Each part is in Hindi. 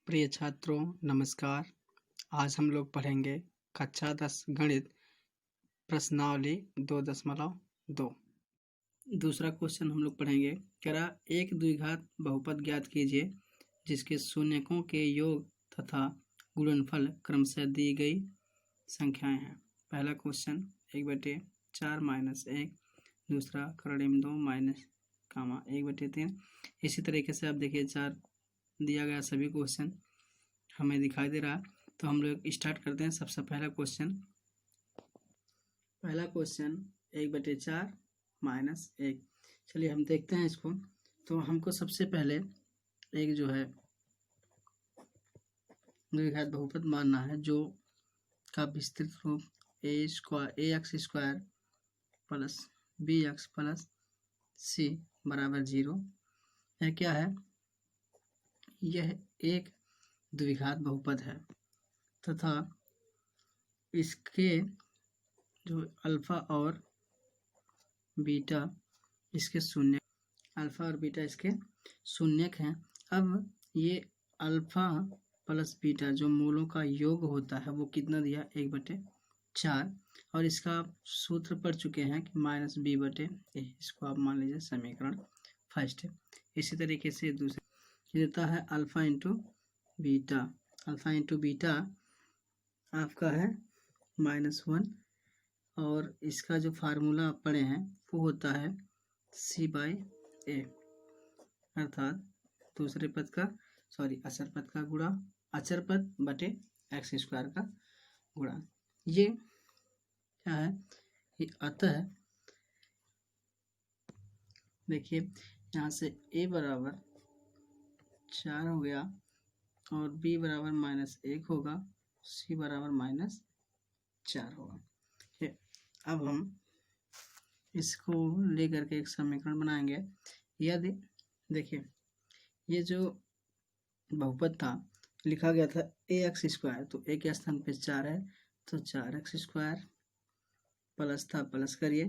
प्रिय छात्रों, नमस्कार। आज हम लोग पढ़ेंगे कक्षा 10 गणित प्रश्नावली 2.2। दूसरा क्वेश्चन हम लोग पढ़ेंगे, कह रहा एक द्विघात बहुपद ज्ञात कीजिए जिसके शून्यकों के योग तथा गुणनफल क्रमशः दी गई संख्याएं हैं। पहला क्वेश्चन 1/4 - 1, दूसरा करड़ी में 2 माइनस 1/3। इसी तरीके से आप देखिए 4 दिया गया सभी क्वेश्चन हमें दिखाई दे रहा है। तो हम लोग स्टार्ट करते हैं। सबसे पहला क्वेश्चन 1/4 - 1। चलिए हम देखते हैं इसको। तो हमको सबसे पहले एक जो है द्विघात बहुपद मानना है जो का विस्तृत रूप ax² plus bx plus c बराबर 0 है। क्या है? यह एक द्विघात बहुपद है तथा इसके जो अल्फा और बीटा इसके शून्यक हैं। अब ये अल्फा प्लस बीटा जो मूलों का योग होता है वो कितना दिया? 1/4। और इसका सूत्र पढ़ चुके हैं कि -b/a। इसको आप मान लीजिए समीकरण फर्स्ट। इसी तरीके से दूसरा देता है alpha into beta. Alpha into beta आपका है -1 और इसका जो फार्मूला पढ़े हैं वो होता है c/a, अर्थात दूसरे पद का अचर पद का गुणा अचर पद बटे x² का गुणा। ये क्या है? ये अतः देखिए यहाँ से a बराबर 4 हो गया और b बराबर -1 होगा, c बराबर -4 होगा। अब हम इसको लेकर के एक समीकरण बनाएंगे। यदि देखिए ये जो बहुपद था लिखा गया था ax², तो a के स्थान पे 4 है तो 4x² प्लस था, प्लस करिए,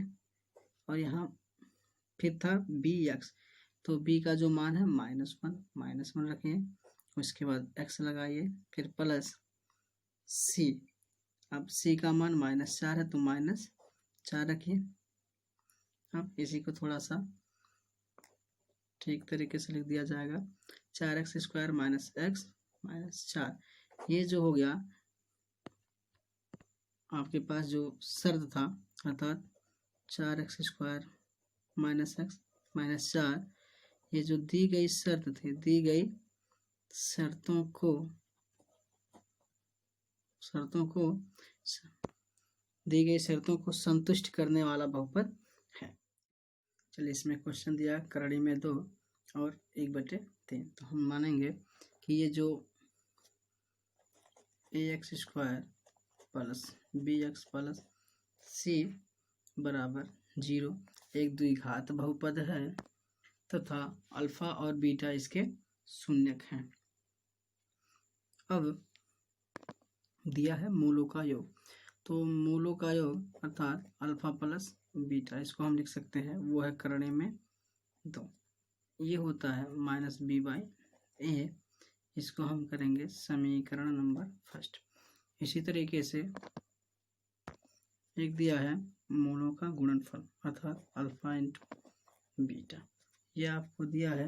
और यहाँ फिर था bx, तो b का जो मान है -1 रखिए, उसके बाद x लगाइए, फिर प्लस c। अब c का मान -4 है तो -4 रखिए। अब इसी को थोड़ा सा ठीक तरीके से लिख दिया जाएगा 4x² - x -4। ये जो हो गया आपके पास जो शर्त था, अर्थात 4x² - x -4, ये जो दी गई शर्त थी, दी गई शर्तों को संतुष्ट करने वाला बहुपद है। चलिए इसमें क्वेश्चन दिया करड़ी में 2 और 1/3। तो हम मानेंगे कि ये जो ax² plus bx plus c बराबर 0 एक द्विघात बहुपद है तथा अल्फा और बीटा इसके शून्यक हैं। अब दिया है मूलों का योग, तो मूलों का योग अर्थात अल्फा प्लस बीटा, इसको हम लिख सकते हैं, वो है करड़ी में 2। ये होता है -b/a। इसको हम करेंगे समीकरण नंबर फर्स्ट। इसी तरीके से एक दिया है मूलों का गुणनफल अर्थात अल्फा इंटू बीटा। ये आपको दिया है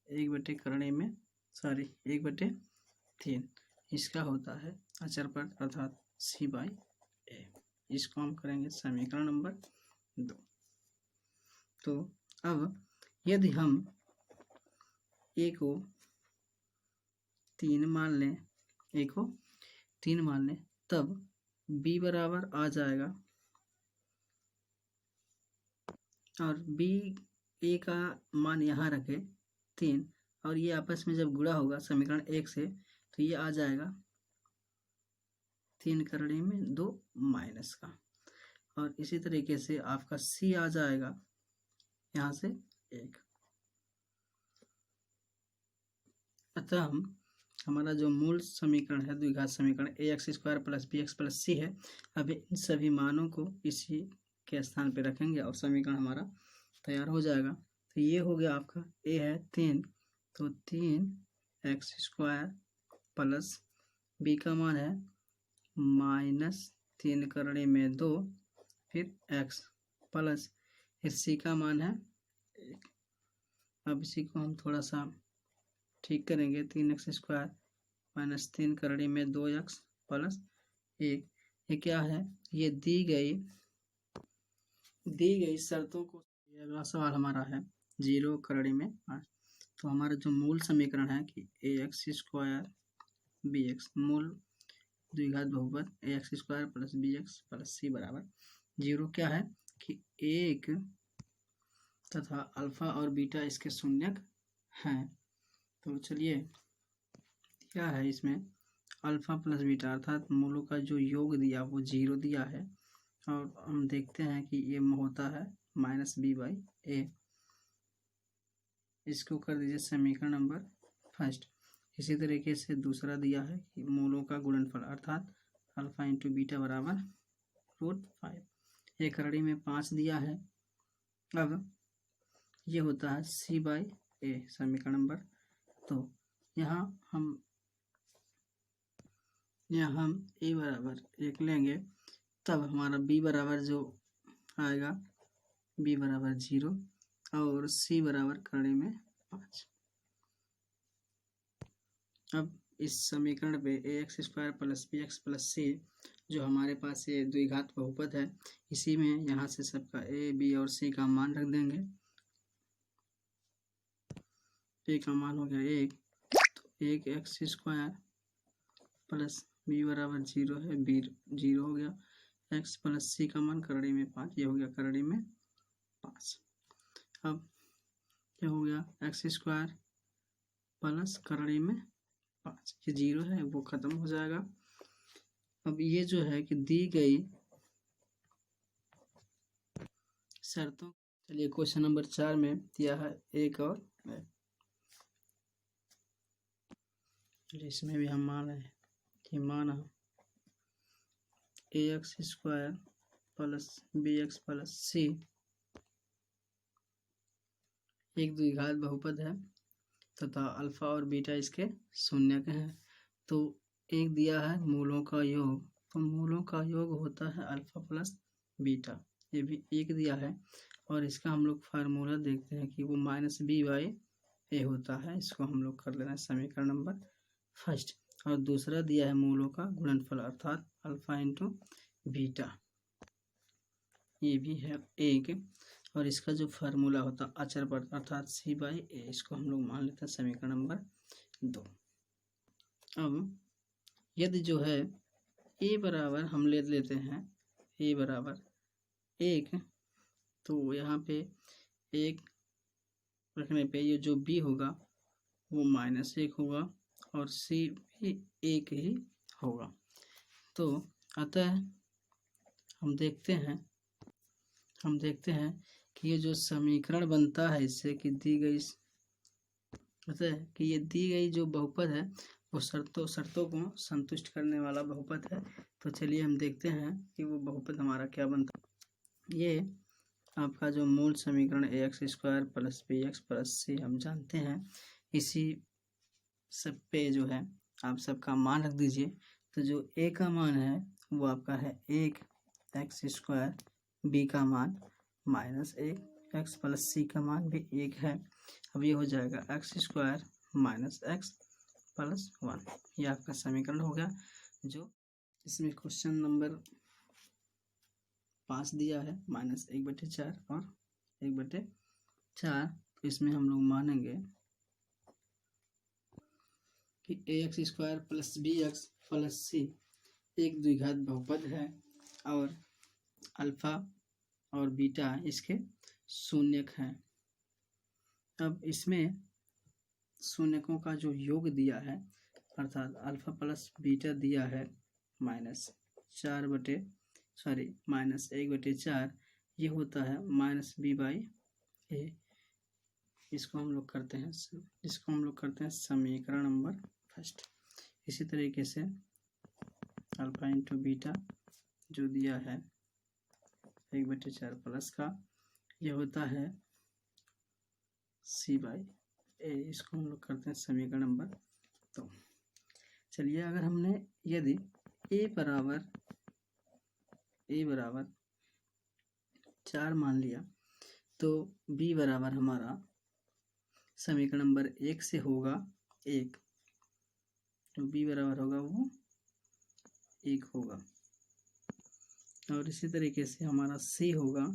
1/3। इसका होता है अचर पद अर्थात c/a। इसको हम करेंगे समीकरण नंबर 2। तो अब यदि हम a को 3 मान लें, तब b बराबर आ जाएगा, और b a का मान यहाँ रखे 3, और ये आपस में जब गुणा होगा समीकरण 1 से, तो ये आ जाएगा 3 करड़ी में 2 माइनस का, और इसी तरीके से आपका c आ जाएगा यहाँ से 1। अतः हमारा जो मूल समीकरण है द्विघात समीकरण ax² plus bx plus c है। अब इन सभी मानों को इसी के स्थान पे रखेंगे और समीकरण हमारा तैयार हो जाएगा। तो ये हो गया आपका a है 3, तो 3x² प्लस बी का मान है -3 2 फिर x प्लस फिर सी का मान है 1। अब इसी को हम थोड़ा सा ठीक करेंगे। 3x² -3 2x plus 1। ये क्या है? ये दी गई शर्तों को। अगला सवाल हमारा है 0 तो हमारा जो मूल समीकरण है कि ax² bx मूल द्विघात बहुपद ax² plus bx plus c बराबर 0 क्या है कि 1 तथा अल्फा और बीटा इसके शून्यक हैं। तो चलिए क्या है इसमें अल्फा प्लस बीटा अर्थात मूलों का जो योग दिया वो 0 दिया है और हम देखते हैं कि ये होता है -b/a। इसको कर दीजिए समीकरण नंबर फर्स्ट। इसी तरीके से दूसरा दिया है कि मूलों का गुणनफल अर्थात अल्फा इंटू बीटा बराबर √5। ये करड़ी में 5 दिया है। अब ये होता है c/a समीकरण नंबर। तो यहाँ हम a बराबर 1 लेंगे तब हमारा b बराबर जो आएगा b बराबर 0 और c बराबर करड़ी में 5। अब इस समीकरण पे ax² plus bx plus c जो हमारे पास ये द्विघात बहुपद है इसी में यहाँ से सबका a b और c का मान रख देंगे। a का मान हो गया 1 तो 1x² प्लस b बराबर 0 है b 0 हो गया। x प्लस c का मान करड़ी में 5 ये हो गया करड़ी में 5। अब क्या हो गया x² प्लस करड़ी में 5 ये 0 है वो खत्म हो जाएगा। अब ये जो है कि दी गई शर्तों। चलिए क्वेश्चन नंबर 4 में दिया है एक और इसमें भी हम मान रहे हैं कि माना ax² plus bx plus c एक द्विघात बहुपद है तथा अल्फा और बीटा इसके शून्यक हैं। तो एक दिया है मूलों का योग, तो मूलों का योग होता है अल्फा प्लस बीटा, ये भी एक दिया है और इसका हम लोग फार्मूला देखते हैं कि वो -b/a होता है। इसको हम लोग कर लेना समीकरण नंबर फर्स्ट। और दूसरा दिया है मूलों का गुणनफल अर्थात अल्फा इंटू बीटा, ये भी है एक और इसका जो फार्मूला होता है अचर पद अर्थात c/a, इसको हम लोग मान लेते हैं समीकरण नंबर 2। अब यदि जो है a बराबर हम ले लेते हैं a बराबर 1 तो यहाँ पे 1 रखने पे ये जो b होगा वो -1 होगा और c भी 1 ही होगा। तो अतः हम देखते हैं कि ये जो समीकरण बनता है इससे कि दी गई कि ये दी गई जो बहुपद है वो शर्तों को संतुष्ट करने वाला बहुपद है। तो चलिए हम देखते हैं कि वो बहुपद हमारा क्या बनता है। ये आपका जो मूल समीकरण ax² plus bx plus c हम जानते हैं, इसी सब पे जो है आप सबका मान रख दीजिए। तो जो a का मान है वो आपका है 1x², b का मान -1, x प्लस c का मान भी 1 है। अब ये हो जाएगा x² माइनस x प्लस 1, ये आपका समीकरण हो गया। जो इसमें क्वेश्चन नंबर 5 दिया है -1/4 और 1/4, तो इसमें हम लोग मानेंगे कि ax² plus bx plus c एक द्विघात बहुपद है और अल्फा और बीटा इसके शून्यक हैं। अब इसमें शून्यकों का जो योग दिया है अर्थात अल्फा प्लस बीटा दिया है -1/4, ये होता है -b/a। इसको हम लोग करते हैं समीकरण नंबर फर्स्ट। इसी तरीके से अल्फा इंटू बीटा जो दिया है 1/4 प्लस का ये होता है c/a, इसको हम लोग करते हैं समीकरण नंबर 2। चलिए अगर हमने यदि ए बराबर 4 मान लिया तो बी बराबर हमारा समीकरण नंबर 1 से होगा 1, तो बी बराबर होगा वो 1 होगा। और इसी तरीके से हमारा सी होगा,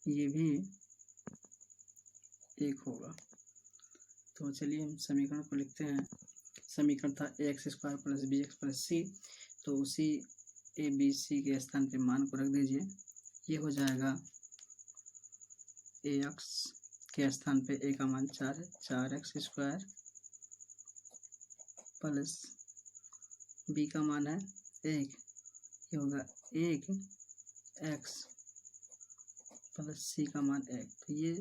ये भी 1 होगा। तो चलिए हम समीकरण को लिखते हैं। समीकरण था ax² + bx + c, तो उसी ए बी सी के स्थान पे मान को रख दीजिए। ये हो जाएगा ax के स्थान पे a का मान 4 है, 4x² प्लस b का मान है 1, ये होगा 1x प्लस c का मान 1, तो ये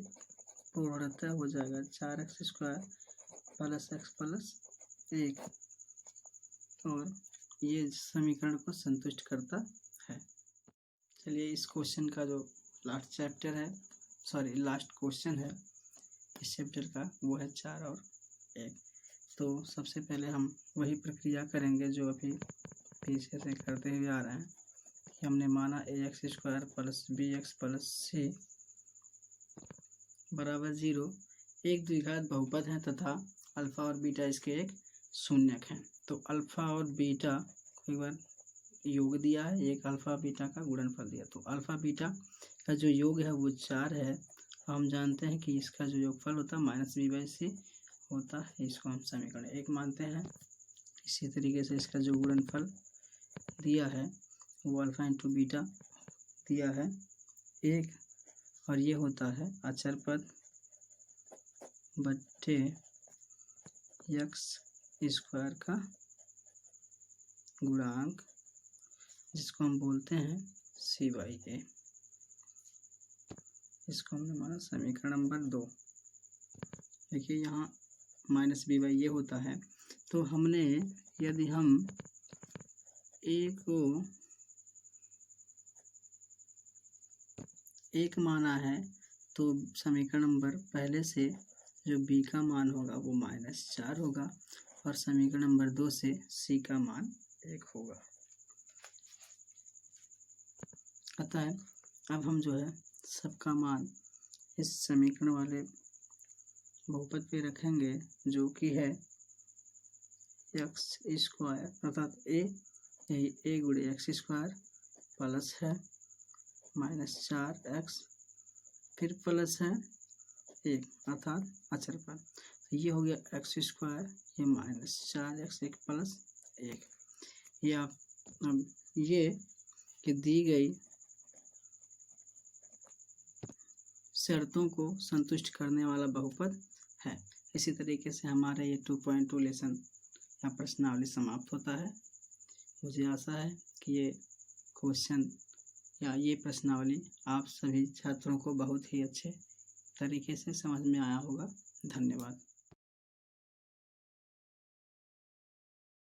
पूर्णतः हो जाएगा 4x² प्लस x प्लस 1, और ये समीकरण को संतुष्ट करता है। चलिए इस क्वेश्चन का जो लास्ट क्वेश्चन है इस चैप्टर का, वो है 4 और 1। तो सबसे पहले हम वही प्रक्रिया करेंगे जो अभी पीछे से करते हुए आ रहे हैं। हमने माना ax² plus bx plus c बराबर 0 एक द्विघात बहुपद है तथा अल्फा और बीटा इसके एक शून्यक हैं। तो अल्फा और बीटा को एक बार योग दिया है, एक अल्फा बीटा का गुणनफल दिया। तो अल्फा बीटा का जो योग है वो 4 है। हम जानते हैं कि इसका जो योगफल होता है -b/c होता है। इसको हम समीकरण 1 मानते हैं। इसी तरीके से इसका जो गुणनफल दिया है वो अल्फा इंटू बीटा दिया है 1, और ये होता है अचर पद बट्टे x² का गुणांक, जिसको हम बोलते हैं c/a। इसको हमने माना समीकरण नंबर 2। देखिए यहाँ -b/a होता है, तो हमने यदि हम a को 1 माना है तो समीकरण नंबर पहले से जो b का मान होगा वो -4 होगा, और समीकरण नंबर 2 से c का मान 1 होगा। अतः अब हम जो है सबका मान इस समीकरण वाले बहुपद पे रखेंगे, जो कि है x² अर्थात a गुणे x² प्लस है -4x फिर प्लस है 1 अर्थात अचर पद। तो ये हो गया x², ये -4x 1 प्लस 1। ये कि दी गई शर्तों को संतुष्ट करने वाला बहुपद है। इसी तरीके से हमारा ये 2.2 लेसन या प्रश्नावली समाप्त होता है। मुझे आशा है कि ये क्वेश्चन या ये प्रश्नावली आप सभी छात्रों को बहुत ही अच्छे तरीके से समझ में आया होगा। धन्यवाद।